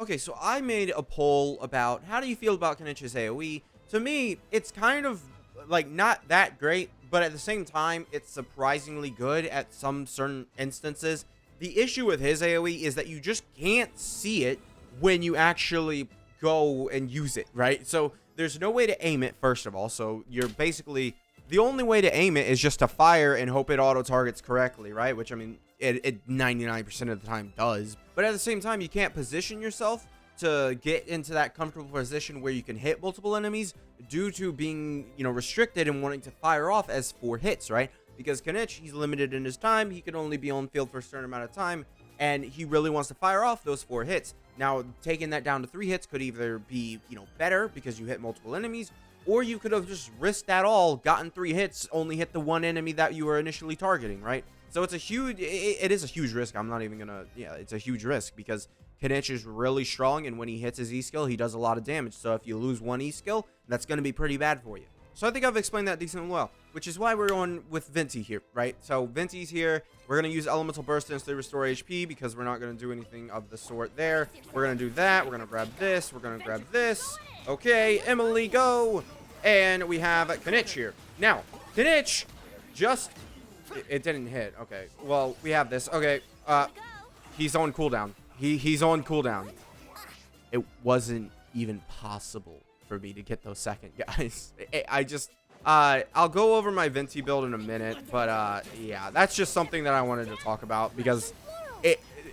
Okay, so I made a poll about how do you feel about Kinich's AOE. To me, it's kind of like not that great, but at the same time, it's surprisingly good at some certain instances. The issue with his AOE is that you just can't see it when you actually go and use it, right? So there's no way to aim it, first of all. So you're basically, the only way to aim it is just to fire and hope it auto targets correctly, right? Which, I mean, it 99% of the time does. But at the same time, you can't position yourself to get into that comfortable position where you can hit multiple enemies due to being, restricted and wanting to fire off as 4 hits, right? Because Kinich, he's limited in his time. He can only be on field for a certain amount of time, and he really wants to fire off those 4 hits. Now, taking that down to 3 hits could either be, better because you hit multiple enemies, or you could have just risked that all, gotten 3 hits, only hit the one enemy that you were initially targeting, right? So it's a huge, it is a huge risk. I'm not even gonna, it's a huge risk because Kinich is really strong, and when he hits his E skill, he does a lot of damage. So if you lose one E skill, that's gonna be pretty bad for you. So I think I've explained that decently well, which is why we're going with Venti here, right? So Venti's here. We're going to use Elemental Burst instead to restore HP because we're not going to do anything of the sort there. We're going to do that. We're going to grab this. We're going to grab this. Okay, Emily, go. And we have Kinich here. Now, Kinich just... It didn't hit. Okay, well, we have this. Okay, he's on cooldown. He's on cooldown. It wasn't even possible for me to get those second guys. I'll go over my Venti build in a minute, but yeah, that's just something that I wanted to talk about because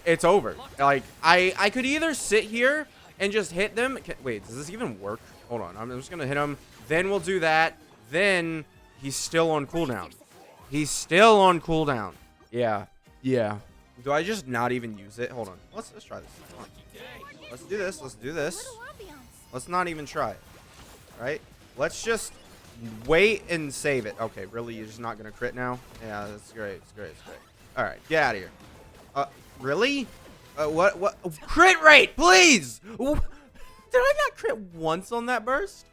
it's over. Like I could either sit here and just hit them. Wait, does this even work? Hold on, I'm just gonna hit him. Then we'll do that. Then he's still on cooldown. He's still on cooldown. Yeah. Do I just not even use it? Hold on. Let's try this. Come on. Let's do this. Let's do this. Let's not even try it. Right? Let's just wait and save it. Okay, really? You're just not going to crit now? Yeah, that's great. It's great. It's great. All right, get out of here. Really? What? Crit rate, please! Did I not crit once on that burst?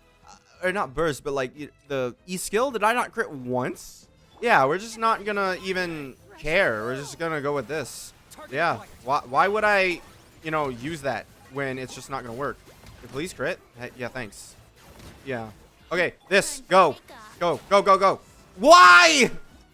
Or not burst, but like the E skill? Did I not crit once? Yeah, we're just not going to even care. We're just going to go with this. Yeah. Why would I, use that when it's just not going to work? Please crit. Yeah, thanks. Yeah. Okay, this. Go. Go. Why?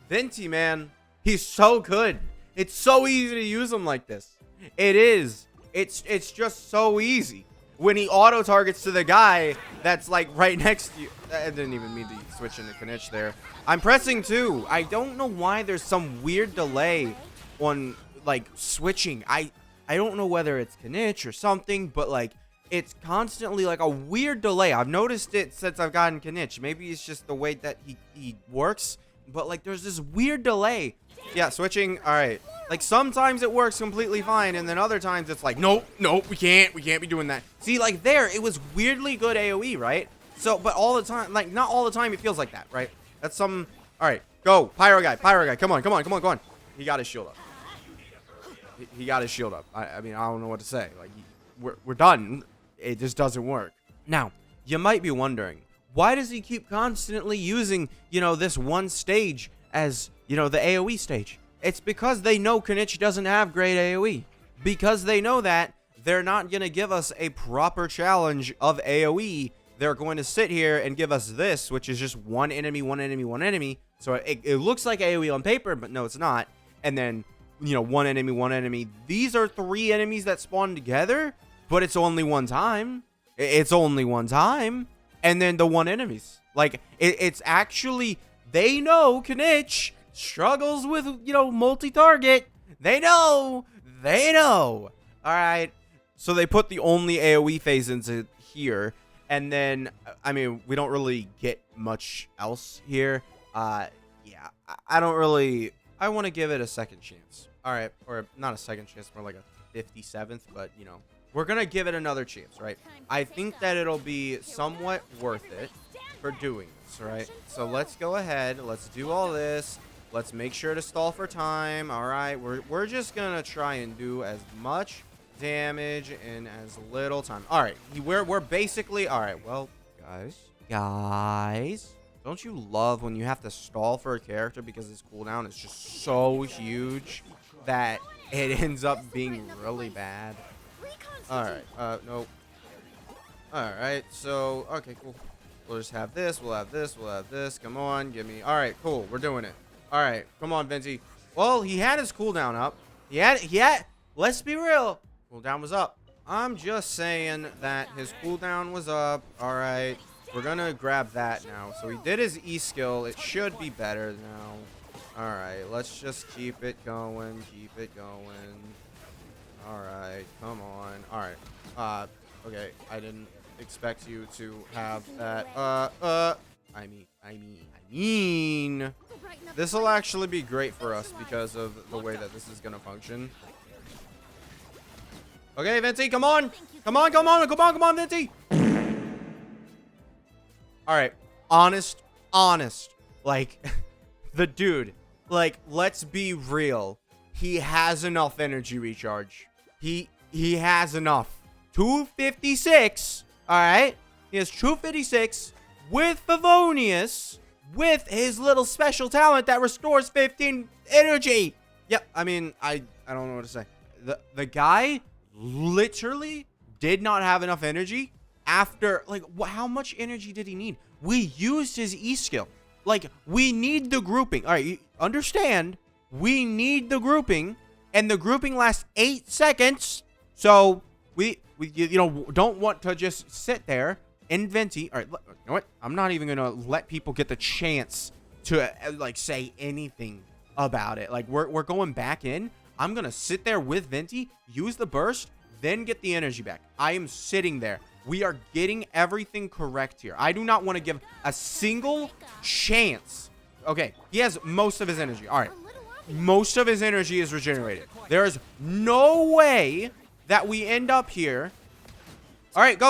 Venti, man. He's so good. It's so easy to use him like this. It is. It's just so easy. When he auto targets to the guy that's like right next to you. I didn't even mean to switch into Kinich there. I'm pressing 2. I don't know why there's some weird delay on like switching. I don't know whether it's Kinich or something, but like it's constantly like a weird delay. I've noticed it since I've gotten Kinich. Maybe it's just the way that he works, but like there's this weird delay. Yeah, switching. All right. Like sometimes it works completely fine, and then other times it's like, nope, we can't be doing that. See, like there, it was weirdly good AOE, right? So, but all the time, like not all the time, it feels like that, right? That's some. All right, go, Pyro guy. Come on. He got his shield up. He got his shield up. I mean, I don't know what to say. Like, we're done. It just doesn't work. Now, you might be wondering, why does he keep constantly using, this one stage as, the AoE stage? It's because they know Kinich doesn't have great AoE. Because they know that, they're not going to give us a proper challenge of AoE. They're going to sit here and give us this, which is just one enemy. So it looks like AoE on paper, but no, it's not. And then, one enemy. These are 3 enemies that spawn together, but it's only one time. It's only one time. And then the 1 enemies. Like, it's actually, they know Kinich struggles with, multi-target. They know. All right. So they put the only AoE phase into here. And then, I mean, we don't really get much else here. Yeah, I want to give it a second chance. All right, or not a second chance, more like a 57th, but, we're going to give it another chance, right? I think that it'll be somewhat worth it for doing this, right? So let's go ahead. Let's do all this. Let's make sure to stall for time. All right, we're just going to try and do as much damage in as little time. All right, we're basically all right. Well, guys, don't you love when you have to stall for a character because his cooldown is just so huge that it ends up being really bad? All right. Nope. All right. So, okay, cool. We'll just have this. We'll have this. We'll have this. Come on, give me. All right, cool. We're doing it. All right, come on, Venti. Well, he had his cooldown up. He had. Let's be real. Cooldown was up. I'm just saying that his cooldown was up. All right, we're gonna grab that now. So he did his E skill. It should be better now. All right, let's just keep it going. Keep it going. All right, come on. All right. Okay, I didn't expect you to have that. I mean, this will actually be great for us because of the way that this is gonna function. Okay, Venti, come on, come on, Venti. All right, honest, like, the dude, like, let's be real. He has enough energy recharge. He has enough. 256. All right, he has 256 with Favonius, with his little special talent that restores 15 energy. Yep, I mean, I don't know what to say. The guy literally did not have enough energy after, like, how much energy did he need? We used his E skill. Like, we need the grouping. All right, you understand? We need the grouping, and the grouping lasts 8 seconds. So we don't want to just sit there and Venti. All right, you know what? I'm not even gonna let people get the chance to like say anything about it. Like, we're going back in. I'm gonna sit there with Venti, use the burst, then get the energy back. I am sitting there. We are getting everything correct here. I do not want to give a single chance. Okay, he has most of his energy. All right, most of his energy is regenerated. There is no way that we end up here. All right, go.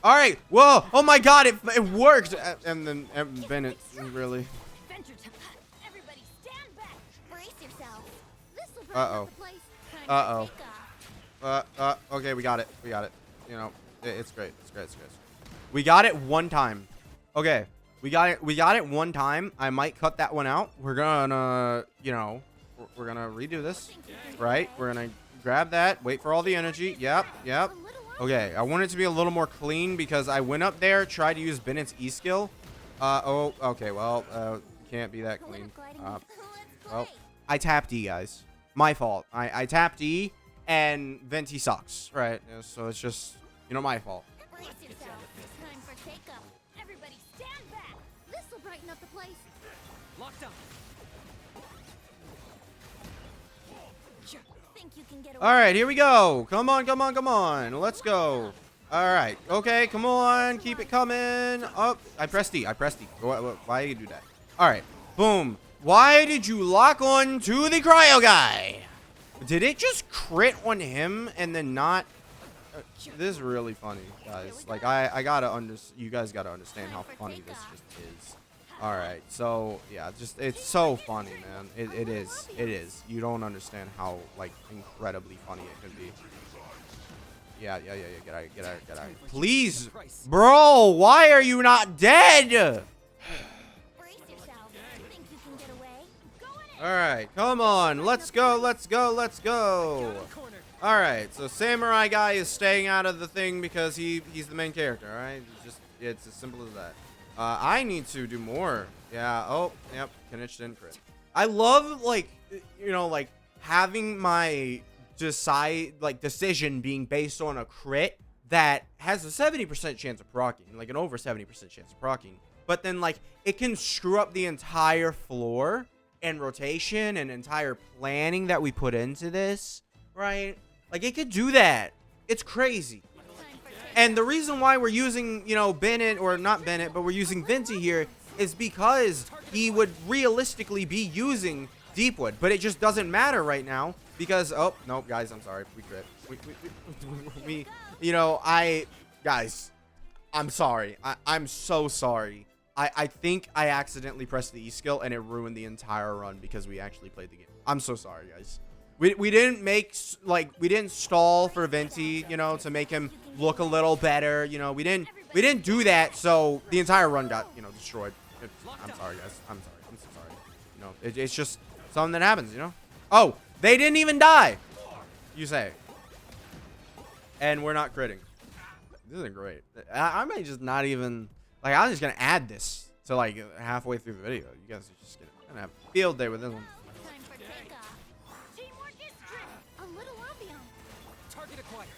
All right, whoa, oh my God, it worked. And then Bennett, really. Okay, we got it. You know, it's great. We got it one time. Okay, we got it one time. I might cut that one out. We're gonna, you know, we're gonna redo this, right? We're gonna grab that, wait for all the energy. Yep. Okay, I want it to be a little more clean because I went up there, tried to use Bennett's E skill. Oh, okay, well, can't be that clean. Well, I tapped E, guys. My fault. I tapped E, and Venti sucks, right? So it's just, you know, my fault. All right, here we go. Come on. Let's go. All right. Okay, come on. Keep it coming. Oh, I pressed D. Why did you do that? All right. Boom. Why did you lock on to the cryo guy? Did it just crit on him and then not? This is really funny, guys. Like, I gotta you guys gotta understand how funny this just is. All right, so yeah, it's so funny, man. It is. You don't understand how, like, incredibly funny it can be. Yeah. Get out. Please, bro. Why are you not dead? All right, come on. Let's go. All right, so Samurai guy is staying out of the thing because he's the main character. All right, it's as simple as that. I need to do more. Yeah. Oh, yep. Kinich didn't crit. I love, like, you know, like, having my decision being based on a crit that has a 70% chance of proccing, like an over 70% chance of proccing. But then, like, it can screw up the entire floor and rotation and entire planning that we put into this, right? Like, it could do that. It's crazy. And the reason why we're using, you know, Bennett, or not Bennett, but we're using Venti here is because he would realistically be using Deepwood, but it just doesn't matter right now because, oh, no, guys, I'm sorry. We crit. We you know, guys, I'm sorry. I'm so sorry. I think I accidentally pressed the E skill and it ruined the entire run because we actually played the game. I'm so sorry, guys. We didn't we didn't stall for Venti, you know, to make him look a little better. You know, we didn't do that. So the entire run got, you know, destroyed. I'm sorry, guys. I'm so sorry. You know, it's just something that happens, you know. Oh, they didn't even die. You say. and we're not critting. This isn't great. I might just not even, like, I'm just gonna add this to like halfway through the video. You guys are just gonna have a field day with this one.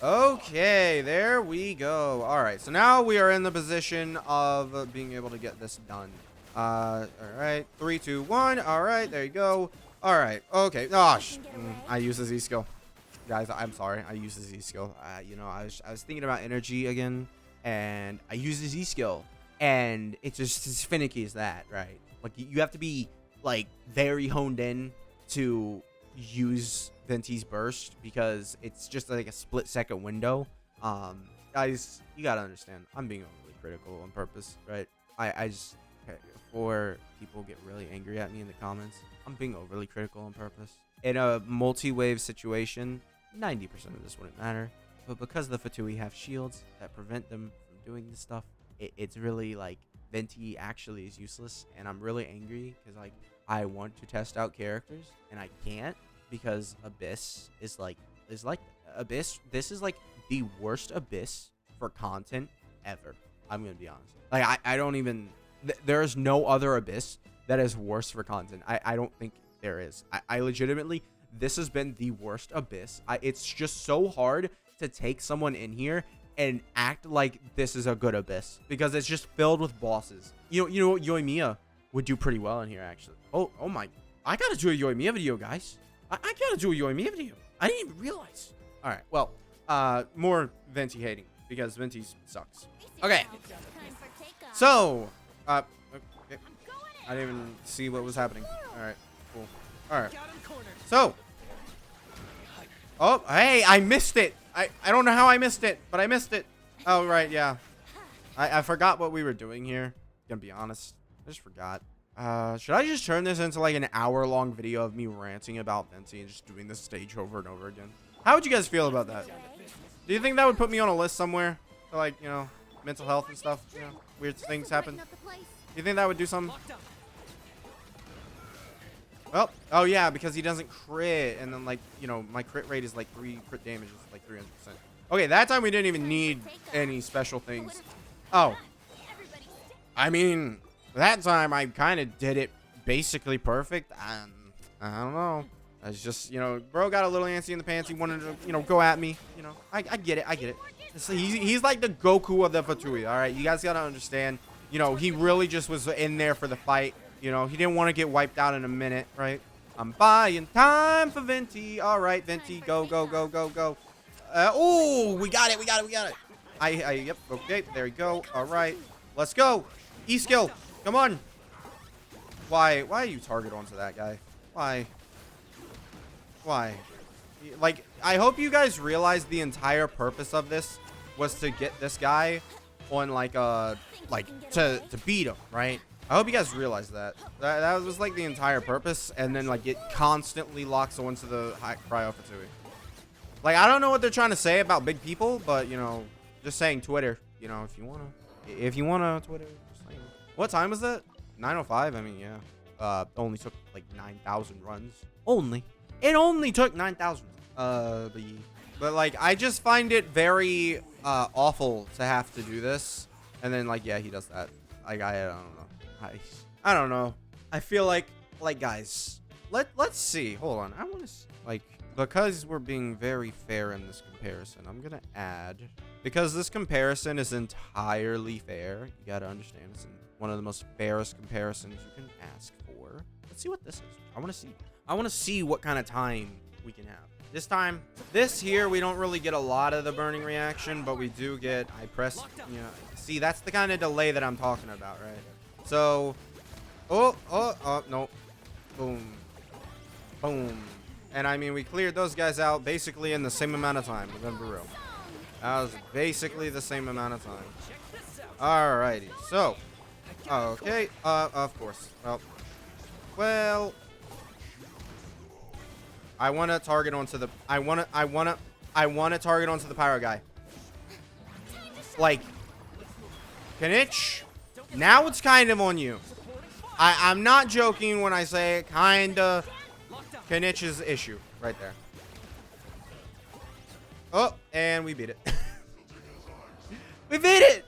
Okay, there we go. All right, so now we are in the position of being able to get this done. All right, 3, 2, 1. All right, there you go. All right, okay. Gosh, I use the Z skill. Guys, I'm sorry. I use the Z skill. You know, I was thinking about energy again, and I use the Z skill, and it's just as finicky as that, right? Like, you have to be like very honed in to use Venti's burst because it's just like a split-second window. Guys, you gotta understand, I'm being overly critical on purpose, right? I just, before people get really angry at me in the comments, I'm being overly critical on purpose. In a multi-wave situation, 90% of this wouldn't matter, but because the Fatui have shields that prevent them from doing this stuff, it's really like Venti actually is useless, and I'm really angry because like I want to test out characters and I can't because Abyss is like Abyss. This is like the worst Abyss for content ever. I'm gonna be honest. Like I don't even. There is no other Abyss that is worse for content. I don't think there is. I legitimately, this has been the worst Abyss. It's just so hard to take someone in here and act like this is a good Abyss because it's just filled with bosses. You know what, Yoimiya would do pretty well in here actually. Oh my, I gotta do a Yoimiya video, guys. I gotta do a Yoimiya video. I didn't even realize. All right, well, more Venti hating because Venti sucks. Okay, so okay. I didn't even see what was happening. All right, cool. All right, so oh hey, I missed it. I don't know how I missed it, but I missed it. Oh right, yeah, I forgot what we were doing here. Gonna be honest, I just forgot. Should I just turn this into like an hour-long video of me ranting about Venti and just doing this stage over and over again? How would you guys feel about that? Do you think that would put me on a list somewhere for like, you know, mental health and stuff? You know, weird things happen. Do you think that would do something? Well, oh yeah, because he doesn't crit, and then like, you know, my crit rate is like crit damage is like 300%. Okay, that time we didn't even need any special things. Oh, I mean, that time I kind of did it basically perfect. I don't know. It's just, you know, bro got a little antsy in the pants. He wanted to, you know, go at me. You know, I get it. I get it. He's like the Goku of the Fatui. All right, you guys gotta understand. You know, he really just was in there for the fight. You know, he didn't want to get wiped out in a minute, right? I'm buying time for Venti. All right, Venti, go, go, go, go, go. Oh, we got it. We got it. We got it. Yep. Okay, there we go. All right, let's go. E-skill. Come on. Why are you target onto that guy? Why? Like, I hope you guys realize the entire purpose of this was to get this guy on like to beat him, right? I hope you guys realize that. That was like the entire purpose, and then like it constantly locks onto the cryo Fatui. Like, I don't know what they're trying to say about big people, but you know, just saying Twitter. You know, if you wanna Twitter. Just saying. What time was that? 9:05. I mean, yeah. Only took like 9,000 runs. It only took 9,000. But like, I just find it very awful to have to do this, and then like, yeah, he does that. Like, I don't know. I don't know. I feel like guys, let's see. Hold on. I want to like, because we're being very fair in this comparison, I'm gonna add, because this comparison is entirely fair. You gotta understand, it's one of the most fairest comparisons you can ask for. Let's see what this is. I want to see what kind of time we can have. This time, this here, we don't really get a lot of the burning reaction, but we do get, I press, you know, see, that's the kind of delay that I'm talking about, right? So, oh, no. Boom. Boom. And I mean, we cleared those guys out basically in the same amount of time, if I'm for real. That was basically the same amount of time. Alrighty, so, okay, of course. Well, I want to target onto the, I want to target onto the pyro guy. Like, Kinich, now it's kind of on you. I'm not joking when I say kind of Kinich's issue right there. Oh, And we beat it. We beat it!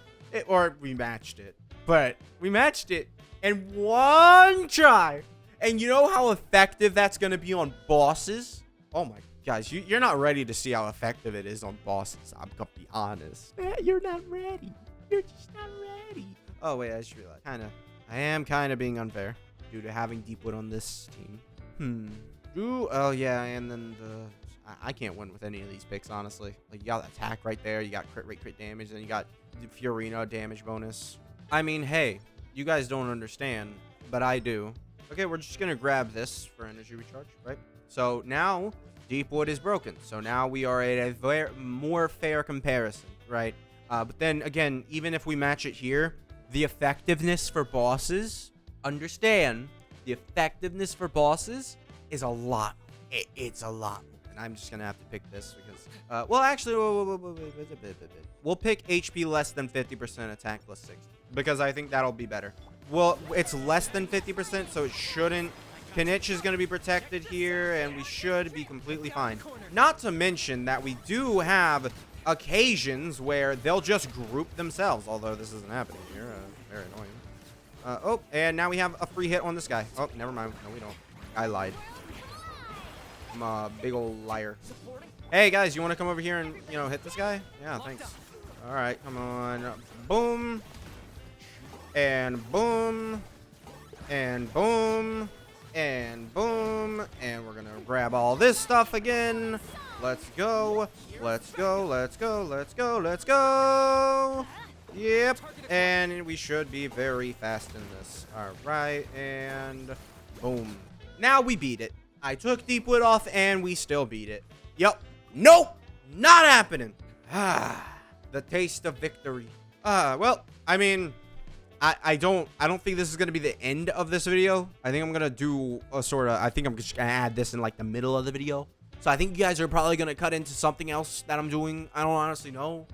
Or we matched it. But we matched it in one try. And you know how effective that's going to be on bosses? Oh my guys, you're not ready to see how effective it is on bosses. I'm going to be honest. You're not ready. You're just not ready. Oh wait, I just realized. I am kind of being unfair due to having Deepwood on this team. Ooh, oh yeah, and then I can't win with any of these picks, honestly. Like, you got attack right there, you got crit rate, crit damage, and you got the Fiorina damage bonus. I mean, hey, you guys don't understand, but I do. Okay, we're just gonna grab this for energy recharge, right? So now Deepwood is broken. So now we are at a more fair comparison, right? But then again, even if we match it here, the effectiveness for bosses, understand, the effectiveness for bosses is a lot. It's a lot. And I'm just going to have to pick this because, well, actually, we'll pick HP less than 50%, attack plus 60. Because I think that'll be better. Well, it's less than 50%, so it shouldn't. Kinich is going to be protected here, and we should be completely fine. Not to mention that we do have occasions where they'll just group themselves, although this isn't happening here. Very annoying. Oh, and now we have a free hit on this guy. Oh, never mind. No, we don't. I lied. I'm a big old liar. Hey, guys, you want to come over here and, you know, hit this guy? Yeah, thanks. All right, come on. Boom. And boom. And boom. And boom. And we're going to grab all this stuff again. Let's go. Let's go. Let's go. Let's go. Let's go. Yep. And we should be very fast in this. All right. And boom. Now we beat it. I took Deepwood off and we still beat it. Yep. Nope. Not happening. The taste of victory. Well, I mean, I don't think this is going to be the end of this video. I think I'm going to do a sort of, I think I'm just going to add this in like the middle of the video. So I think you guys are probably going to cut into something else that I'm doing. I don't honestly know.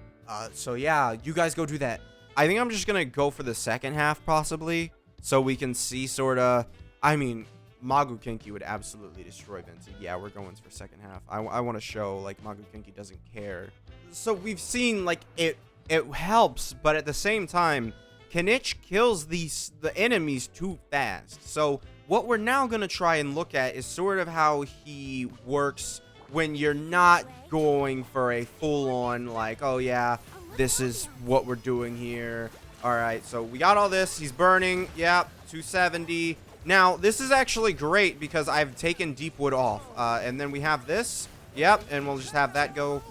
So yeah, you guys go do that. I think I'm just going to go for the second half possibly. So we can see sort of, I mean, Magu Kinky would absolutely destroy Venti. Yeah, we're going for second half. I want to show like Magu Kinky doesn't care. So we've seen like it helps, but at the same time, Kinich kills the enemies too fast. So what we're now going to try and look at is sort of how he works when you're not going for a full-on, like, oh yeah, this is what we're doing here. All right, so we got all this. He's burning. Yep, 270. Now, this is actually great because I've taken Deepwood off. And then we have this. Yep, and we'll just have that go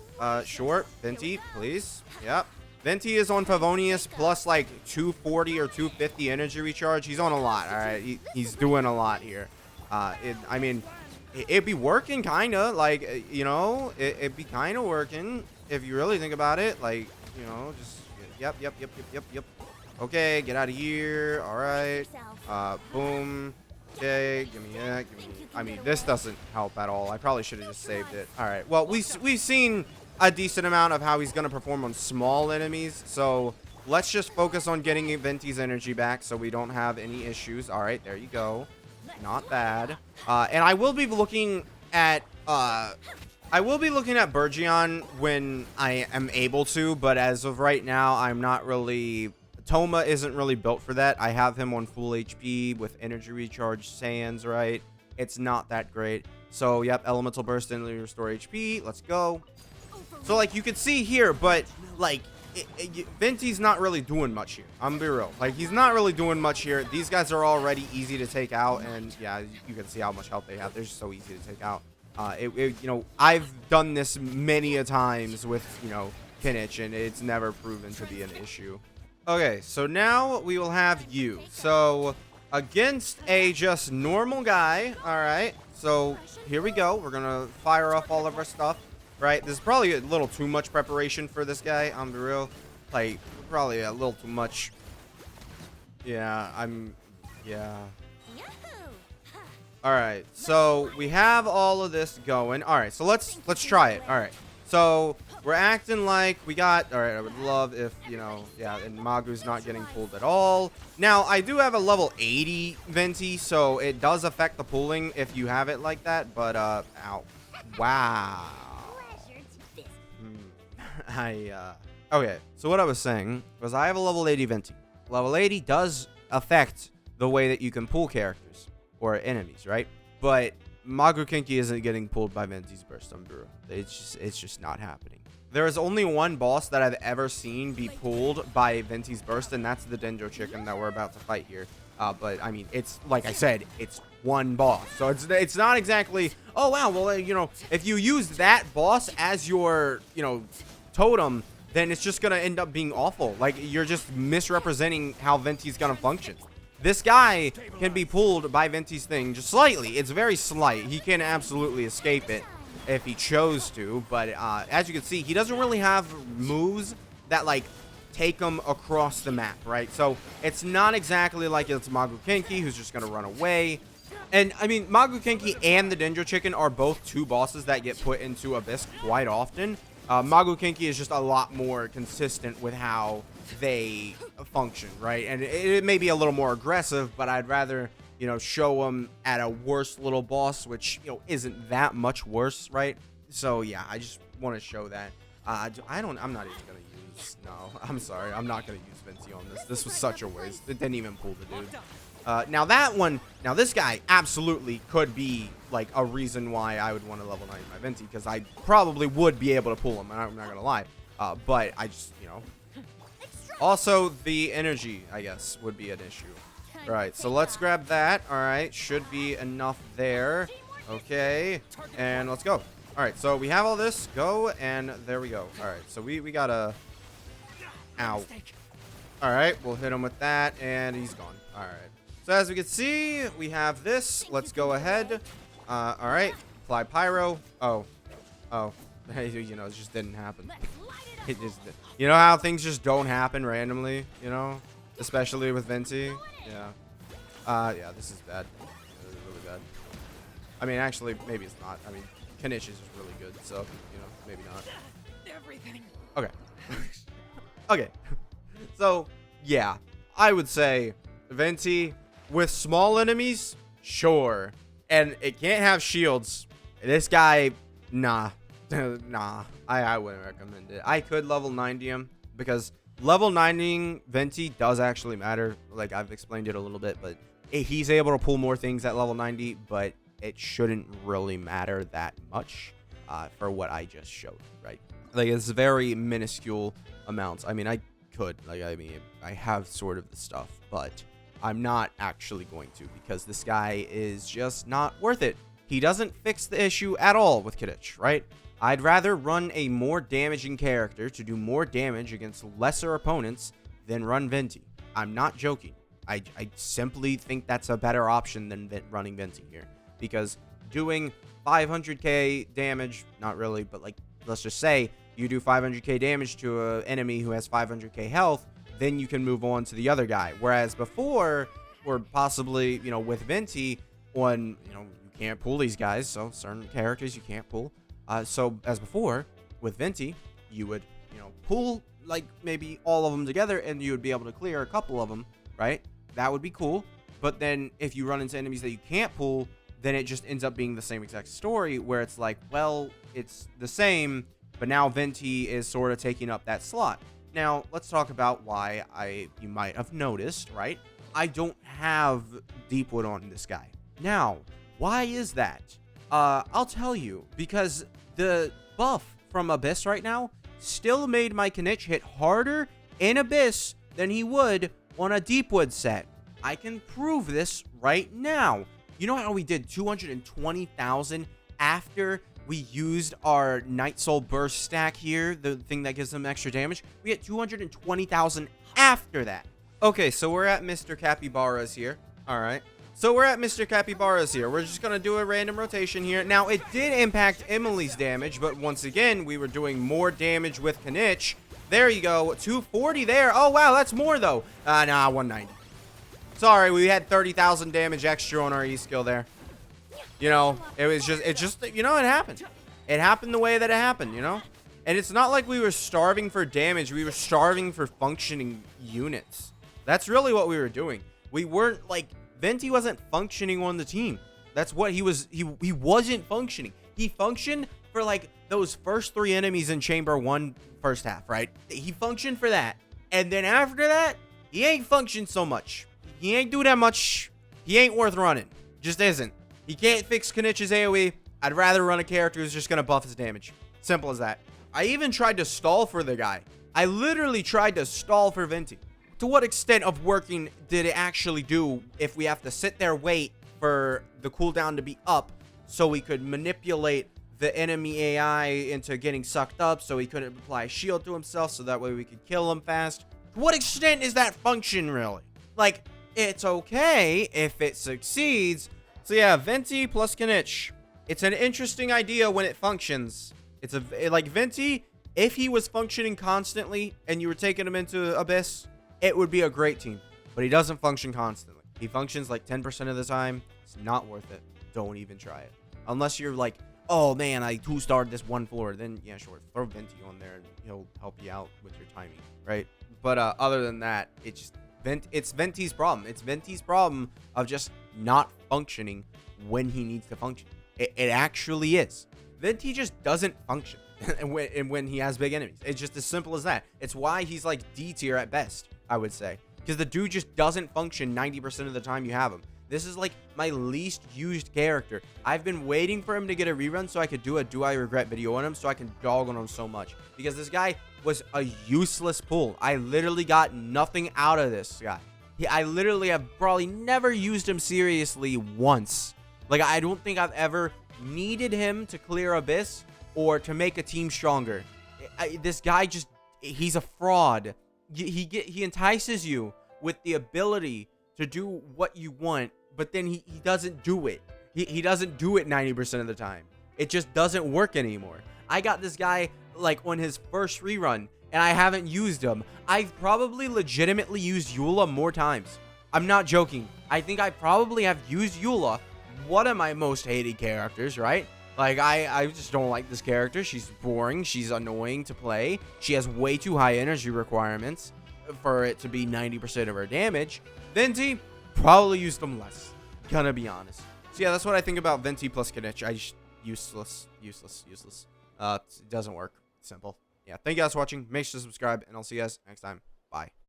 short. Venti, please. Yep. Venti is on Favonius plus like 240 or 250 energy recharge. He's on a lot. All right, he's doing a lot here. I mean, it'd be working kind of like, you know, it'd be kind of working if you really think about it. Like, you know, just yep. Okay, get out of here. All right. Boom. Okay, give me that. I mean, this doesn't help at all. I probably should have just saved it. All right. Well, we've seen a decent amount of how he's going to perform on small enemies. So let's just focus on getting Venti's energy back so we don't have any issues. All right, there you go. Not bad. And I will be looking at Burgeon when I am able to, but as of right now, I'm not really. Toma isn't really built for that. I have him on full HP with energy recharge sands, right? It's not that great. So, yep, elemental burst and restore HP. Let's go. So, like, you can see here, but, like, Venti's not really doing much here. I'm gonna be real. Like, he's not really doing much here. These guys are already easy to take out, and, yeah, you can see how much health they have. They're just so easy to take out. You know, I've done this many a times with, you know, Kinich, and it's never proven to be an issue. Okay, so now we will have you. So, against a just normal guy, all right? So, here we go. We're going to fire off all of our stuff, right? This is probably a little too much preparation for this guy, I'm real. Like, probably a little too much. Yeah, yeah. All right, so we have all of this going. All right, so let's try it. All right, so we're acting like we got. All right, I would love if, you know, yeah, and Magu's not getting pulled at all. Now, I do have a level 80 Venti, so it does affect the pulling if you have it like that, but, ow. Wow. Okay, so what I was saying was I have a level 80 Venti. Level 80 does affect the way that you can pull characters or enemies, right? But Magu Kinky isn't getting pulled by Venti's Burst on Buru. It's just not happening. There is only one boss that I've ever seen be pulled by Venti's Burst, and that's the Dendro Chicken that we're about to fight here. But I mean, it's like I said, it's one boss, so it's not exactly. Oh wow, well if you use that boss as your totem, then it's just gonna end up being awful. Like you're just misrepresenting how Venti's gonna function. This guy can be pulled by Venti's thing just slightly. It's very slight. He can absolutely escape it if he chose to, but as you can see, he doesn't really have moves that like take him across the map, right? So it's not exactly like it's Magu Kinky who's just gonna run away. And I mean, Magu Kinky and the Dendro Chicken are both two bosses that get put into Abyss quite often. Magu Kinky is just a lot more consistent with how they function, right? And it may be a little more aggressive, but I'd rather show them at a worse little boss, which isn't that much worse, right? So yeah, I just want to show that. I'm not even gonna use. No, I'm sorry, I'm not gonna use Venti on this. This was such a waste. It didn't even pull the dude. Now this guy absolutely could be like a reason why I would want to level 90 my Venti, because I probably would be able to pull him. I'm not gonna lie, but I just also the energy I guess would be an issue. Right, so let's grab that. All right, should be enough there. Okay, and let's go. All right, so we have all this. Go, and there we go. All right, so we gotta. Ow. All right, we'll hit him with that, and he's gone. All right. So as we can see, we have this. Let's go ahead. All right, apply pyro. Oh, it just didn't happen. It just, how things just don't happen randomly. Especially with Venti. Yeah. Yeah, this is bad. This is really bad. I mean, actually, maybe it's not. I mean, Kinich is really good, so, maybe not. Okay. Okay. So, yeah. I would say Venti with small enemies, sure. And it can't have shields. This guy, nah. Nah. I wouldn't recommend it. I could level 90 him, because level 90ing Venti does actually matter. Like, I've explained it a little bit, but he's able to pull more things at level 90, but it shouldn't really matter that much for what I just showed, right? Like, it's very minuscule amounts. I mean, I have sort of the stuff, but I'm not actually going to, because this guy is just not worth it. He doesn't fix the issue at all with Kinich, right? I'd rather run a more damaging character to do more damage against lesser opponents than run Venti. I'm not joking. I simply think that's a better option than running Venti here, because doing 500k damage, not really, but like, let's just say you do 500k damage to an enemy who has 500k health, then you can move on to the other guy. Whereas before, or possibly, with Venti, you can't pull these guys, so certain characters you can't pull. So as before, with Venti, you would, pull like maybe all of them together, and you would be able to clear a couple of them, right? That would be cool. But then if you run into enemies that you can't pull, then it just ends up being the same exact story, where it's like, well, it's the same, but now Venti is sort of taking up that slot. Now, let's talk about why you might have noticed, right? I don't have Deepwood on this guy. Now, why is that? I'll tell you, because the buff from Abyss right now still made my Kinich hit harder in Abyss than he would on a Deepwood set. I can prove this right now. You know how we did 220,000 after we used our Night Soul Burst stack here, the thing that gives them extra damage? We hit 220,000 after that. Okay, so we're at Mr. Capybara's here. All right. So we're at Mr. Capybara's here. We're just going to do a random rotation here. Now, it did impact Emily's damage, but once again, we were doing more damage with Kinich. There you go. 240 there. Oh, wow, that's more, though. Nah, 190. Sorry, we had 30,000 damage extra on our E skill there. It happened. It happened the way that it happened, And it's not like we were starving for damage. We were starving for functioning units. That's really what we were doing. We weren't, like, Venti wasn't functioning on the team. That's what he was. He wasn't functioning. He functioned for, like, those first 3 enemies in Chamber 1 first half, right? He functioned for that. And then after that, he ain't functioned so much. He ain't do that much. He ain't worth running. Just isn't. He can't fix Kinich's AoE. I'd rather run a character who's just going to buff his damage. Simple as that. I even tried to stall for the guy. I literally tried to stall for Venti. To what extent of working did it actually do if we have to sit there wait for the cooldown to be up so we could manipulate the enemy AI into getting sucked up so he couldn't apply a shield to himself so that way we could kill him fast? To what extent is that function really? Like, it's okay if it succeeds. So yeah, Venti plus Kinich. It's an interesting idea when it functions. It's like Venti, if he was functioning constantly and you were taking him into Abyss, it would be a great team. But he doesn't function constantly. He functions like 10% of the time. It's not worth it. Don't even try it. Unless you're like, oh man, I 2-starred this one floor. Then yeah, sure, throw Venti on there and he'll help you out with your timing, right? But other than that, it's Venti's problem. It's Venti's problem of just not functioning when he needs to function. It actually is. Venti just doesn't function and when he has big enemies. It's just as simple as that. It's why he's like D tier at best, I would say. Because the dude just doesn't function 90% of the time you have him. This is like my least used character. I've been waiting for him to get a rerun so I could do a Do I Regret video on him so I can dog on him so much. Because this guy was a useless pull. I literally got nothing out of this guy. I literally have probably never used him seriously once. Like, I don't think I've ever needed him to clear Abyss or to make a team stronger. This guy just, he's a fraud. He entices you with the ability to do what you want, but then he doesn't do it. He doesn't do it 90% of the time. It just doesn't work anymore. I got this guy like on his first rerun and I haven't used him. I've probably legitimately used Eula more times. I'm not joking. I think I probably have used Eula, one of my most hated characters, right? Like, I just don't like this character. She's boring. She's annoying to play. She has way too high energy requirements for it to be 90% of her damage. Venti, probably used them less. Gonna be honest. So yeah, that's what I think about Venti plus Kinich. I just, useless. It doesn't work. Simple. Yeah, thank you guys for watching. Make sure to subscribe, and I'll see you guys next time. Bye.